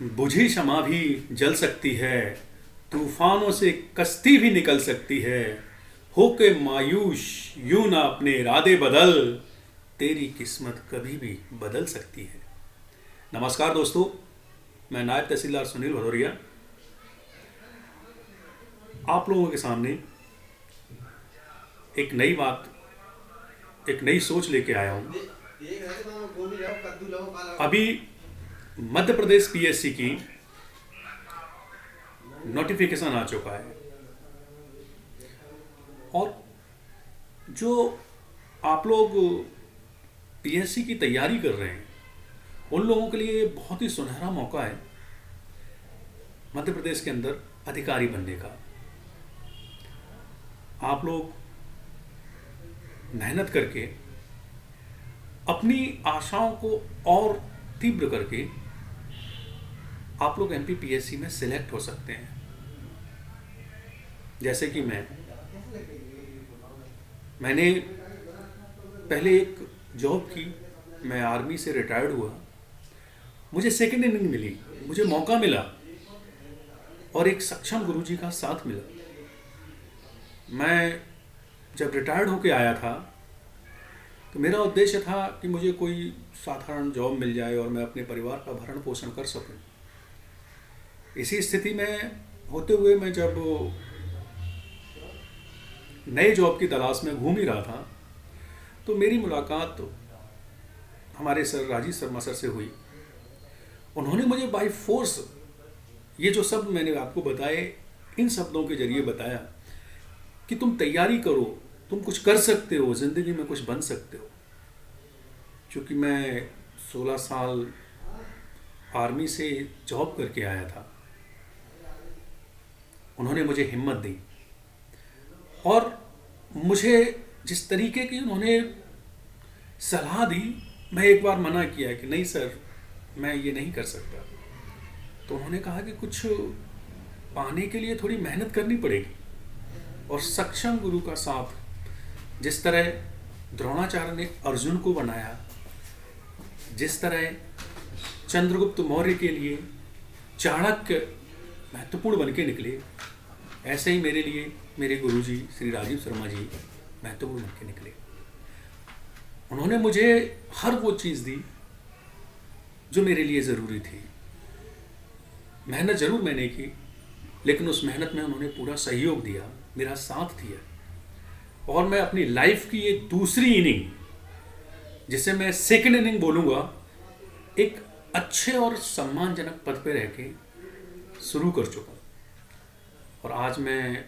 बुझी शमा भी जल सकती है, तूफानों से कश्ती भी निकल सकती है। होके मायूस यूं ना अपने इरादे बदल, तेरी किस्मत कभी भी बदल सकती है। नमस्कार दोस्तों, मैं नायब तहसीलदार सुनील भदौरिया आप लोगों के सामने एक नई बात, एक नई सोच लेके आया हूँ। अभी मध्य प्रदेश पीएससी की नोटिफिकेशन आ चुका है और जो आप लोग पीएससी की तैयारी कर रहे हैं उन लोगों के लिए बहुत ही सुनहरा मौका है मध्य प्रदेश के अंदर अधिकारी बनने का। आप लोग मेहनत करके अपनी आशाओं को और तीव्र करके आप लोग एमपीपीएससी में सिलेक्ट हो सकते हैं। जैसे कि मैंने पहले एक जॉब की, मैं आर्मी से रिटायर्ड हुआ, मुझे सेकंड इनिंग मिली, मुझे मौका मिला और एक सक्षम गुरुजी का साथ मिला। मैं जब रिटायर्ड होके आया था तो मेरा उद्देश्य था कि मुझे कोई साधारण जॉब मिल जाए और मैं अपने परिवार का भरण पोषण कर सकूं। इसी स्थिति में होते हुए मैं जब नए जॉब की तलाश में घूम ही रहा था तो मेरी मुलाकात हमारे सर राजीव शर्मा सर से हुई। उन्होंने मुझे बाय फोर्स ये जो शब्द मैंने आपको बताए, इन शब्दों के जरिए बताया कि तुम तैयारी करो, तुम कुछ कर सकते हो, ज़िंदगी में कुछ बन सकते हो। क्योंकि मैं 16 साल आर्मी से जॉब करके आया था, उन्होंने मुझे हिम्मत दी और मुझे जिस तरीके की उन्होंने सलाह दी, मैं एक बार मना किया कि नहीं सर, मैं ये नहीं कर सकता। तो उन्होंने कहा कि कुछ पाने के लिए थोड़ी मेहनत करनी पड़ेगी और सक्षम गुरु का साथ, जिस तरह द्रोणाचार्य ने अर्जुन को बनाया, जिस तरह चंद्रगुप्त मौर्य के लिए चाणक्य महत्वपूर्ण बन के निकले, ऐसे ही मेरे लिए मेरे गुरुजी श्री राजीव शर्मा जी महत्वपूर्ण बन के निकले। उन्होंने मुझे हर वो चीज़ दी जो मेरे लिए ज़रूरी थी। मेहनत ज़रूर मैंने की, लेकिन उस मेहनत में उन्होंने पूरा सहयोग दिया, मेरा साथ दिया और मैं अपनी लाइफ की ये दूसरी इनिंग, जिसे मैं सेकंड इनिंग बोलूँगा, एक अच्छे और सम्मानजनक पद पे रह के शुरू कर चुका और आज मैं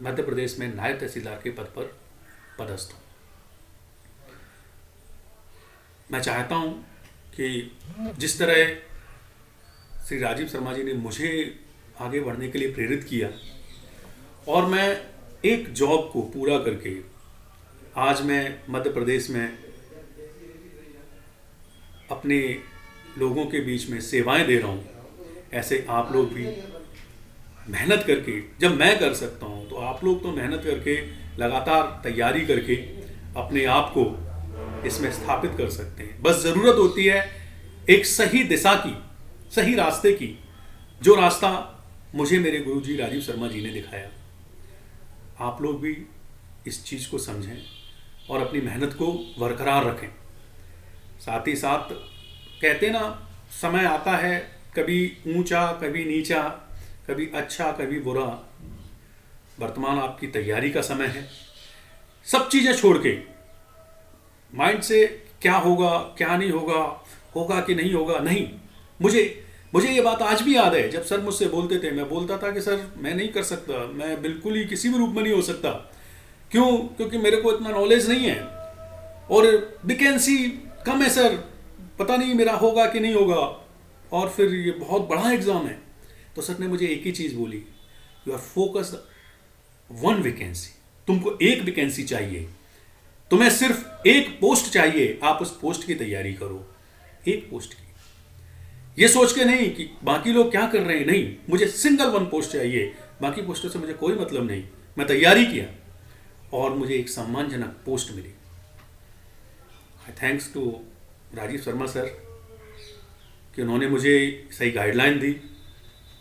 मध्य प्रदेश में नायब तहसीलदार के पद पर पदस्थ हूँ। मैं चाहता हूँ कि जिस तरह श्री राजीव शर्मा जी ने मुझे आगे बढ़ने के लिए प्रेरित किया और मैं एक जॉब को पूरा करके आज मैं मध्य प्रदेश में अपने लोगों के बीच में सेवाएं दे रहा हूँ, ऐसे आप लोग भी मेहनत करके, जब मैं कर सकता हूँ तो आप लोग तो मेहनत करके लगातार तैयारी करके अपने आप को इसमें स्थापित कर सकते हैं। बस ज़रूरत होती है एक सही दिशा की, सही रास्ते की, जो रास्ता मुझे मेरे गुरुजी राजीव शर्मा जी ने दिखाया। आप लोग भी इस चीज़ को समझें और अपनी मेहनत को बरकरार रखें। साथ ही साथ कहते ना, समय आता है कभी ऊंचा कभी नीचा, कभी अच्छा कभी बुरा। वर्तमान आपकी तैयारी का समय है। सब चीज़ें छोड़ के माइंड से क्या होगा क्या नहीं होगा, होगा कि नहीं होगा, नहीं। मुझे ये बात आज भी याद है, जब सर मुझसे बोलते थे, मैं बोलता था कि सर मैं नहीं कर सकता, मैं बिल्कुल ही किसी भी रूप में नहीं हो सकता। क्यों? क्योंकि मेरे को इतना नॉलेज नहीं है और वैकेंसी कम है सर, पता नहीं मेरा होगा कि नहीं होगा, और फिर ये बहुत बड़ा एग्ज़ाम है। तो सर ने मुझे एक ही चीज़ बोली, you are focused one vacancy. तुमको एक वैकेंसी चाहिए, तुम्हें सिर्फ एक पोस्ट चाहिए, आप उस पोस्ट की तैयारी करो, एक पोस्ट की। ये सोच के नहीं कि बाकी लोग क्या कर रहे हैं, नहीं, मुझे सिंगल वन पोस्ट चाहिए, बाकी पोस्टों से मुझे कोई मतलब नहीं। मैं तैयारी किया और मुझे एक सम्मानजनक पोस्ट मिली। Thanks to Rajeev Sharma sir कि उन्होंने मुझे सही गाइडलाइन दी,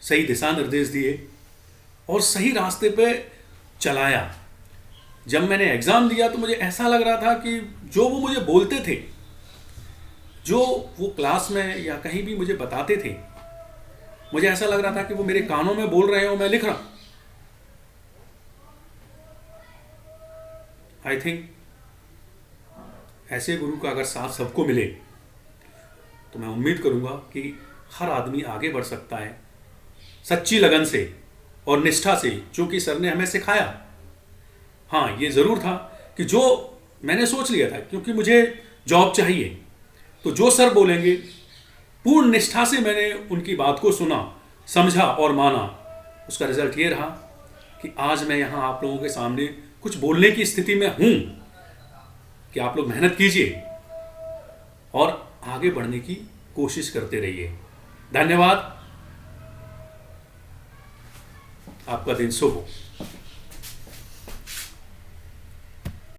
सही दिशा निर्देश दिए और सही रास्ते पे चलाया। जब मैंने एग्ज़ाम दिया तो मुझे ऐसा लग रहा था कि जो वो मुझे बोलते थे, जो वो क्लास में या कहीं भी मुझे बताते थे, मुझे ऐसा लग रहा था कि वो मेरे कानों में बोल रहे हैं और मैं लिख रहा हूँ। आई थिंक ऐसे गुरु का अगर साथ सबको मिले तो मैं उम्मीद करूँगा कि हर आदमी आगे बढ़ सकता है सच्ची लगन से और निष्ठा से, जो कि सर ने हमें सिखाया। हाँ, ये ज़रूर था कि जो मैंने सोच लिया था, क्योंकि मुझे जॉब चाहिए, तो जो सर बोलेंगे पूर्ण निष्ठा से मैंने उनकी बात को सुना, समझा और माना। उसका रिजल्ट ये रहा कि आज मैं यहाँ आप लोगों के सामने कुछ बोलने की स्थिति में हूँ कि आप लोग मेहनत कीजिए और आगे बढ़ने की कोशिश करते रहिए। धन्यवाद। आपका दिन शुभ हो।